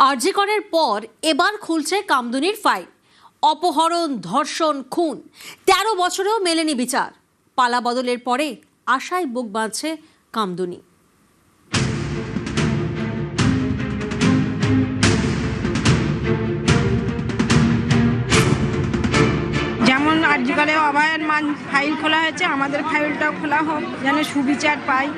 আরজি করের পর এবার খুলছে কামদুনির ফাইল। অপহরণ, ধর্ষণ, খুন ১৩ বছরেও মেলেনি বিচার। পালা বদলের পরে আশায় বুক বাঁধছে কামদুনি। যেমন আরজি করে অভয়ের ফাইল খোলা হয়েছে, আমাদের ফাইলটাও খোলা হোক, যেন সুবিচার পাই।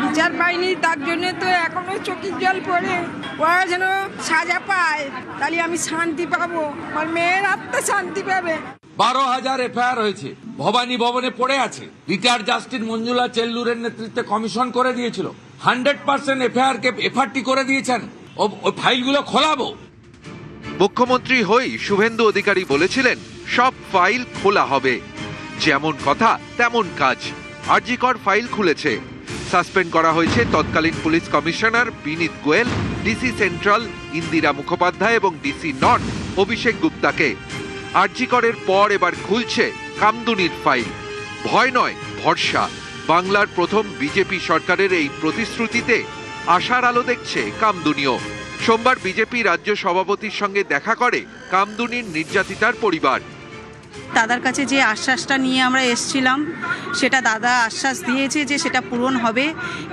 বিচার পাইনি, তার জন্য তো এখনো চোখের জল পড়ে। ওরা যেন সাজা পায়, তাহলে আমি শান্তি পাবো, আমার মেয়ের আত্মা শান্তি পাবে। 12,000 এফআইআর হয়েছে, ভবানী ভবনে পড়ে আছে। রিটায়ার্ড জাস্টিস মঞ্জুলা চেল্লুরের নেতৃত্বে কমিশন করে দিয়েছিল। 100% এফআইআর কে এফআরটি করে দিয়েছেন। ওই ফাইলগুলো খোলাবো। মুখ্যমন্ত্রী হই শুভেন্দু অধিকারী বলেছিলেন সব ফাইল খোলা হবে। যেমন কথা তেমন কাজ। আরজি কর ফাইল খুলেছে। সাসপেন্ড করা হয়েছে তৎকালীন পুলিশ কমিশনার বিনীত গোয়েল, ডিসি সেন্ট্রাল ইন্দিরা মুখোপাধ্যায় এবং ডিসি নর্থ অভিষেক গুপ্তাকে। আরজি করের পর এবার খুলছে কামদুনির ফাইল। ভয় নয়, ভরসা। বাংলার প্রথম বিজেপি সরকারের এই প্রতিশ্রুতিতে আশার আলো দেখছে কামদুনিও। সোমবার বিজেপি রাজ্য সভাপতির সঙ্গে দেখা করে কামদুনির নির্যাতিতার পরিবার। দাদার কাছে যে আশ্বাসটা নিয়ে আমরা এসেছিলাম, সেটা দাদা আশ্বাস দিয়েছে যে সেটা পূরণ হবে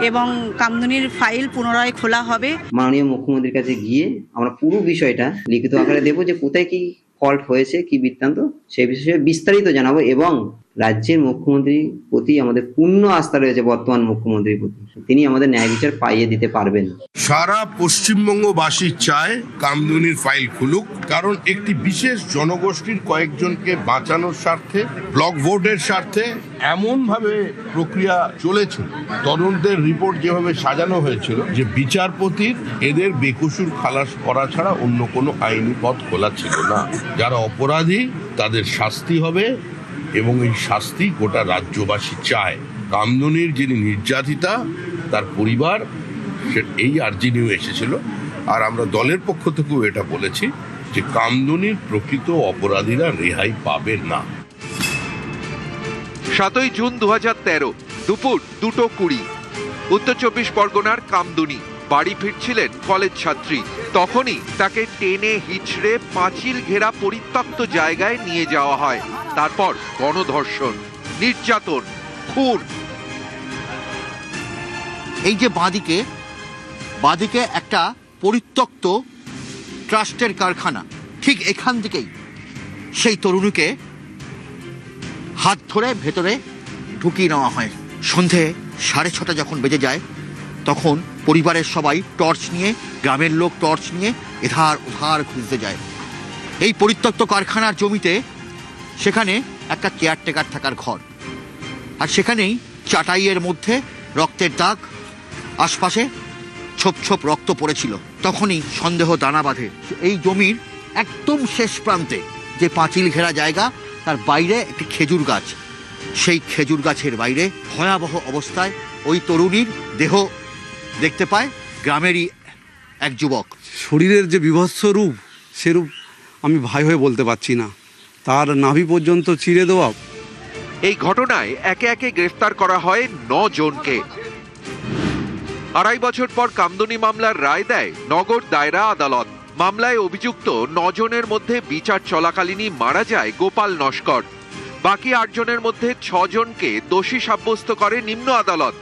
এবং কামদুনির ফাইল পুনরায় খোলা হবে। মাননীয় মুখ্যমন্ত্রীর কাছে গিয়ে আমরা পুরো বিষয়টা লিখিত আকারে দেবো, যে কোথায় কি ফল্ট হয়েছে, কি বৃত্তান্ত, সেই বিষয়ে বিস্তারিত জানাবো। এবং রাজ্যের মুখ্যমন্ত্রীর প্রতি আমাদের পূর্ণ আস্থা রয়েছে, বর্তমান মুখ্যমন্ত্রীর প্রতি। তিনি আমাদের ন্যায় বিচার পাইয়ে দিতে পারবেন। সারা পশ্চিমবঙ্গবাসী চায় কামদুনির ফাইল খুলুক, কারণ একটি বিশেষ জনগোষ্ঠীর কয়েকজনকে বাঁচানোর স্বার্থে, ব্লক ভোটের স্বার্থে এমন ভাবে প্রক্রিয়া চলেছিল। তদন্তের রিপোর্ট যেভাবে সাজানো হয়েছিল, যে বিচারপতির এদের বেকসুর খালাস করা ছাড়া অন্য কোনো আইনি পথ খোলা ছিল না। যারা অপরাধী তাদের শাস্তি হবে, এবং এই শাস্তি গোটা রাজ্যবাসী চায়। কামদুনির যিনি নির্যাতিতা, তার পরিবার এই আর্জি নিয়ে এসেছিল। আর আমরা দলের পক্ষ থেকেও এটা বলেছি যে কামদুনির প্রকৃত অপরাধীরা রেহাই পাবে না। 7 জুন 2013 দুপুর 2:20 উত্তর 24 পরগনার কামদুনি। বাড়ি ফিরছিলেন কলেজ ছাত্রী। তখনই তাকে টেনে হিচড়ে পাঁচিল ঘেরা পরিত্যক্ত জায়গায় নিয়ে যাওয়া হয়। তারপর গণধর্ষণ, নির্যাতন, খুন। এই যে বাঁদিকে একটা পরিত্যক্ত ট্রাস্টের কারখানা, ঠিক এখান থেকেই সেই তরুণীকে হাত ধরে ভেতরে ঢুকিয়ে নেওয়া হয়। সন্ধে 6:30 যখন বেজে যায়, তখন পরিবারের সবাই টর্চ নিয়ে, গ্রামের লোক টর্চ নিয়ে এধার ওধার খুঁজতে যায়। এই পরিত্যক্ত কারখানার জমিতে সেখানে একটা কেয়ারটেকার থাকার ঘর, আর সেখানেই চাটাইয়ের মধ্যে রক্তের দাগ, আশপাশে ছোপ ছোপ রক্ত পড়েছিল। তখনই সন্দেহ দানা বাঁধে। এই জমির একদম শেষ প্রান্তে যে পাঁচিল ঘেরা জায়গা, তার বাইরে একটি খেজুর গাছ। সেই খেজুর গাছের বাইরে ভয়াবহ অবস্থায় ওই তরুণীর দেহ দেখতে পায় গ্রামেরই এক যুবক। শরীরের যে বিভৎস রূপ, সেরূপ আমি ভাই হয়ে বলতে পারছি না। তার নাভি পর্যন্ত চিরে দেওয়া। এই ঘটনায় একে একে গ্রেফতার করা হয় 9 জনকে। 2.5 বছর পর কামদুনি মামলার রায় দেয় নগর দায়রা আদালত। মামলায় অভিযুক্ত 9 জনের মধ্যে বিচার চলাকালীনই মারা যায় গোপাল নস্কর। বাকি 8 জনের মধ্যে 6 জনকে দোষী সাব্যস্ত করে নিম্ন আদালত।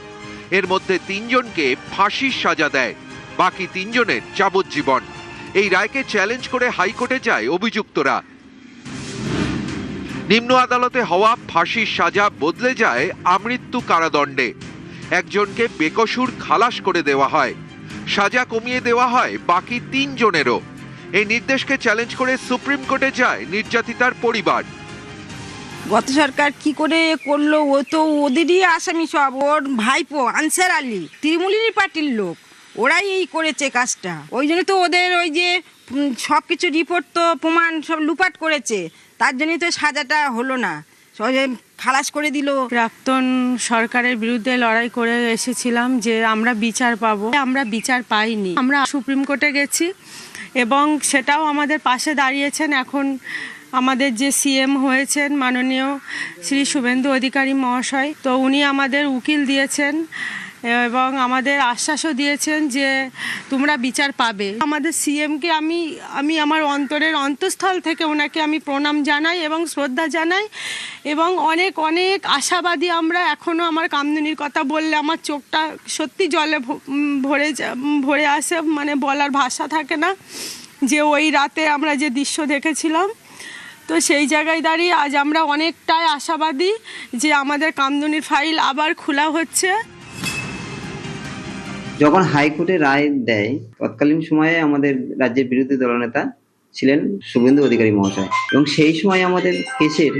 এর মধ্যে 3 জনকে ফাঁসির সাজা দেয়, বাকি 3 জনের যাবজ্জীবন। এই রায়কে চ্যালেঞ্জ করে হাইকোর্টে যায় অভিযুক্তরা। নিম্ন আদালতে হওয়া ফাঁসির সাজা বদলে যায় আমৃত্যু কারাদণ্ডে। একজনকে বেকসুর খালাস করে দেওয়া হয়, সাজা কমিয়ে দেওয়া হয় বাকি 3 জনেরও। এই নির্দেশকে চ্যালেঞ্জ করে সুপ্রিম কোর্টে যায় নির্যাতিতার পরিবার। গত সরকার কি করে করলো, ও তো ওদেরই আসামি সব। ওর ভাইপো আনসার আলী তৃণমূলেরই পার্টির লোক, ওরাই এই করেছে কাজটা। ওই জন্য তো ওদের ওই যে সব কিছু রিপোর্ট তো প্রমাণ সব লুপাট করেছে, তার জন্যই তো সাজাটা হলো না, সহজে খালাস করে দিল। প্রাক্তন সরকারের বিরুদ্ধে লড়াই করে এসেছিলাম যে আমরা বিচার পাবো, আমরা বিচার পাইনি। আমরা সুপ্রিম কোর্টে গেছি এবং সেটাও আমাদের পাশে দাঁড়িয়েছেন এখন আমাদের যে সিএম হয়েছেন মাননীয় শ্রী শুভেন্দু অধিকারী মহাশয়। তো উনি আমাদের উকিল দিয়েছেন এবং আমাদের আশ্বাসও দিয়েছেন যে তোমরা বিচার পাবে। আমাদের সিএমকে আমি আমার অন্তরের অন্তঃস্থল থেকে ওনাকে আমি প্রণাম জানাই এবং শ্রদ্ধা জানাই এবং অনেক অনেক আশাবাদী আমরা। এখনও আমার কামদুনির কথা বললে আমার চোখটা সত্যি জলে ভরে আসে, মানে বলার ভাষা থাকে না যে ওই রাতে আমরা যে দৃশ্য দেখেছিলাম। তো সেই জায়গায় দাঁড়িয়ে আজ আমরা অনেকটাই আশাবাদী যে আমাদের কামদুনির ফাইল আবার খোলা হচ্ছে। যখন হাইকোর্টে রায় দেয় তৎকালীন সময়ে আমাদের রাজ্যের বিরোধী দলনেতা ছিলেন শুভেন্দু অধিকারী মহাশয়, এবং সেই সময় আমাদের কেসের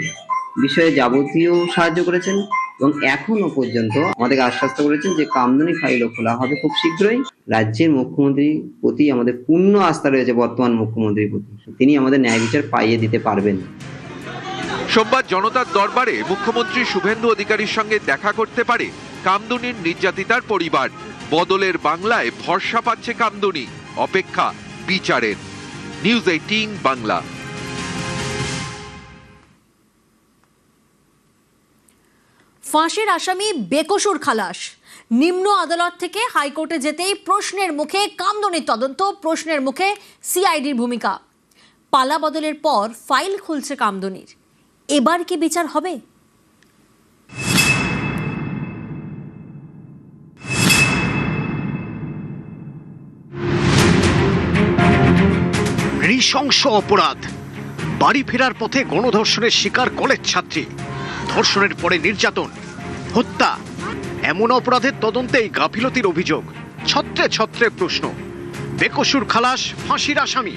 বিষয়ে যাবতীয় সাহায্য করেছেন এবং এখনো পর্যন্ত আমাদেরকে আশ্বস্ত করেছেন যে কামদুনি ফাইলও খোলা হবে খুব শীঘ্রই। রাজ্যের মুখ্যমন্ত্রীর প্রতি আমাদের পূর্ণ আস্থা রয়েছে, বর্তমান মুখ্যমন্ত্রীর প্রতি। তিনি আমাদের ন্যায় বিচার পাইয়ে দিতে পারবেন। সোমবার জনতার দরবারে মুখ্যমন্ত্রী শুভেন্দু অধিকারীর সঙ্গে দেখা করতে পারে কামদুনির নির্যাতিতার পরিবার। বদলের বাংলায় ভরসা পাচ্ছে কামদুনি, অপেক্ষা বিচারের। নিউজ 18 বাংলা। ফাঁসির আসামি বেকসুর খালাস। নিম্ন আদালত থেকে হাইকোর্টে যেতেই প্রশ্নের মুখে কামদুনির তদন্ত, প্রশ্নের মুখে সিআইডির ভূমিকা। পালা বদলের পর ফাইল খুলছে কামদুনির। এবার কি বিচার হবে? নৃশংস অপরাধ। বাড়ি ফেরার পথে গণধর্ষণের শিকার কলেজ ছাত্রী, ধর্ষণের পরে নির্যাতন, হত্যা। এমন অপরাধের তদন্তেই গাফিলতির অভিযোগ। ছত্রে ছত্রে প্রশ্ন। বেকসুর খালাস, ফাঁসির আসামি।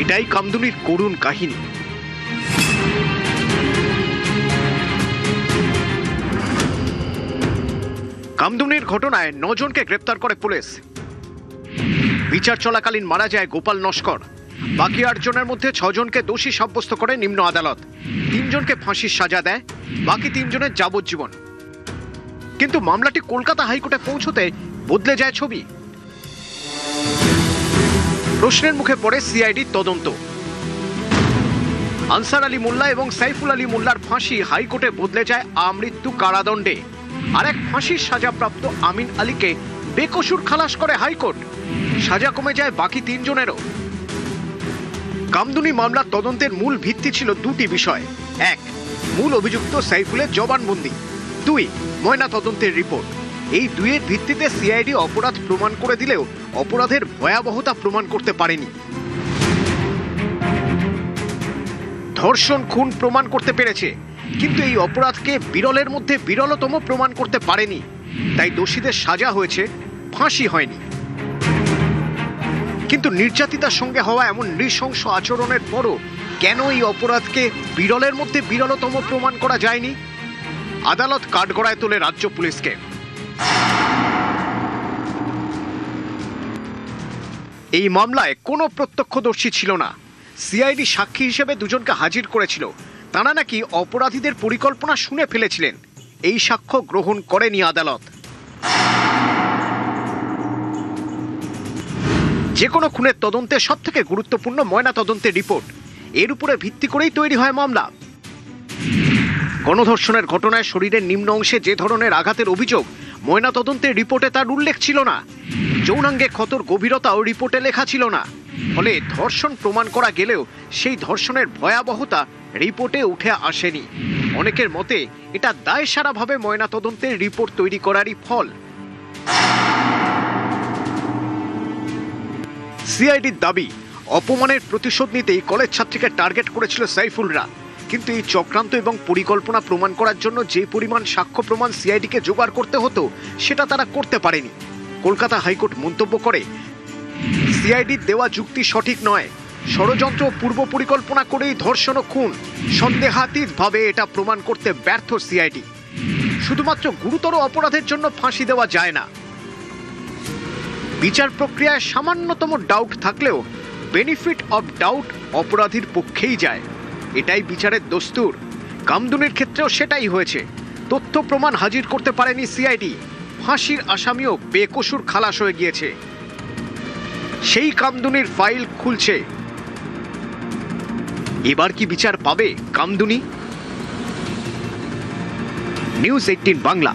এটাই কামদুনির করুণ কাহিনী। কামদুনির ঘটনায় 9 জনকে গ্রেপ্তার করে পুলিশ। বিচার চলাকালীন মারা যায় গোপাল নস্কর। বাকি 8 জনের মধ্যে 6 জনকে দোষী সাব্যস্ত করে নিম্ন আদালত। 3 জনকে ফাঁসির সাজা দেয়, বাকি 3 জনের যাবজ্জীবন। কিন্তু মামলাটি কলকাতা হাইকোর্টে পৌঁছতে বদলে যায় ছবি। প্রশ্নের মুখে পড়ে সিআইডির তদন্ত। আনসার আলী মোল্লা এবং সাইফুল আলী মোল্লার ফাঁসি হাইকোর্টে বদলে যায় আমৃত্যু কারাদণ্ডে। আর এক ফাঁসির সাজাপ্রাপ্ত আমিন আলীকে বেকসুর খালাস করে হাইকোর্ট। সাজা কমে যায় বাকি 3 জনেরও। কামদুনি মামলার তদন্তের মূল ভিত্তি ছিল 2টি বিষয়। 1, মূল অভিযুক্ত সাইফুলের জবানবন্দি। 2, ময়না তদন্তের রিপোর্ট। এই 2-এর ভিত্তিতে সিআইডি অপরাধ প্রমাণ করে দিলেও অপরাধের ভয়াবহতা প্রমাণ করতে পারেনি। ধর্ষণ, খুন প্রমাণ করতে পেরেছে, কিন্তু এই অপরাধকে বিরলের মধ্যে বিরলতম প্রমাণ করতে পারেনি। তাই দোষীদের সাজা হয়েছে, ফাঁসি হয়নি। কিন্তু নির্যাতিতার সঙ্গে হওয়া এমন নৃশংস আচরণের পরও কেন এই অপরাধকে বিরলের মধ্যে বিরলতম প্রমাণ করা যায়নি? আদালত কাঠগড়ায় তোলে রাজ্য পুলিশকে। এই মামলায় কোনো প্রত্যক্ষদর্শী ছিল না। সিআইডি সাক্ষী হিসেবে 2 জনকে হাজির করেছিল। তারা নাকি অপরাধীদের পরিকল্পনা শুনে ফেলেছিলেন। এই সাক্ষ্য গ্রহণ করেনি আদালত। যে কোনো খুনের তদন্তে সবথেকে গুরুত্বপূর্ণ ময়না তদন্তের রিপোর্ট। এর উপরে ভিত্তি করেই তৈরি হয় মামলা। গণধর্ষণের ঘটনায় শরীরের নিম্ন অংশে যে ধরনের আঘাতের অভিযোগ, ময়না তদন্তের রিপোর্টে তার উল্লেখ ছিল না। যৌনাঙ্গে ক্ষতর গভীরতাও রিপোর্টে লেখা ছিল না। ফলে ধর্ষণ প্রমাণ করা গেলেও সেই ধর্ষণের ভয়াবহতা রিপোর্টে উঠে আসেনি। অনেকের মতে এটা দায়সারাভাবে ময়না তদন্তের রিপোর্ট তৈরি করারই ফল। সিআইডির দাবি, অপমানের প্রতিশোধ নিতেই কলেজ ছাত্রীকে টার্গেট করেছিল সাইফুলরা। কিন্তু এই চক্রান্ত এবং পরিকল্পনা প্রমাণ করার জন্য যে পরিমাণ সাক্ষ্য প্রমাণ সিআইডিকে জোগাড় করতে হতো, সেটা তারা করতে পারেনি। কলকাতা হাইকোর্ট মন্তব্য করে, সিআইডির দেওয়া যুক্তি সঠিক নয়। ষড়যন্ত্র পূর্ব পরিকল্পনা করেই ধর্ষণ ও খুন, সন্দেহাতীতভাবে এটা প্রমাণ করতে ব্যর্থ সিআইডি। শুধুমাত্র গুরুতর অপরাধের জন্য ফাঁসি দেওয়া যায় না। বিচার প্রক্রিয়ায় সামান্যতম ডাউট থাকলেও বেনিফিট অফ ডাউট অপরাধীর পক্ষেই যায়। এটাই বিচারের দস্তুর। কামদুনির ক্ষেত্রেও সেটাই হয়েছে। তথ্য প্রমাণ হাজির করতে পারেনি সিআইডি। ফাঁসির আসামিও বেকসুর খালাস হয়ে গিয়েছে। সেই কামদুনির ফাইল খুলছে। এবার কি বিচার পাবে কামদুনি? নিউজ 18 বাংলা।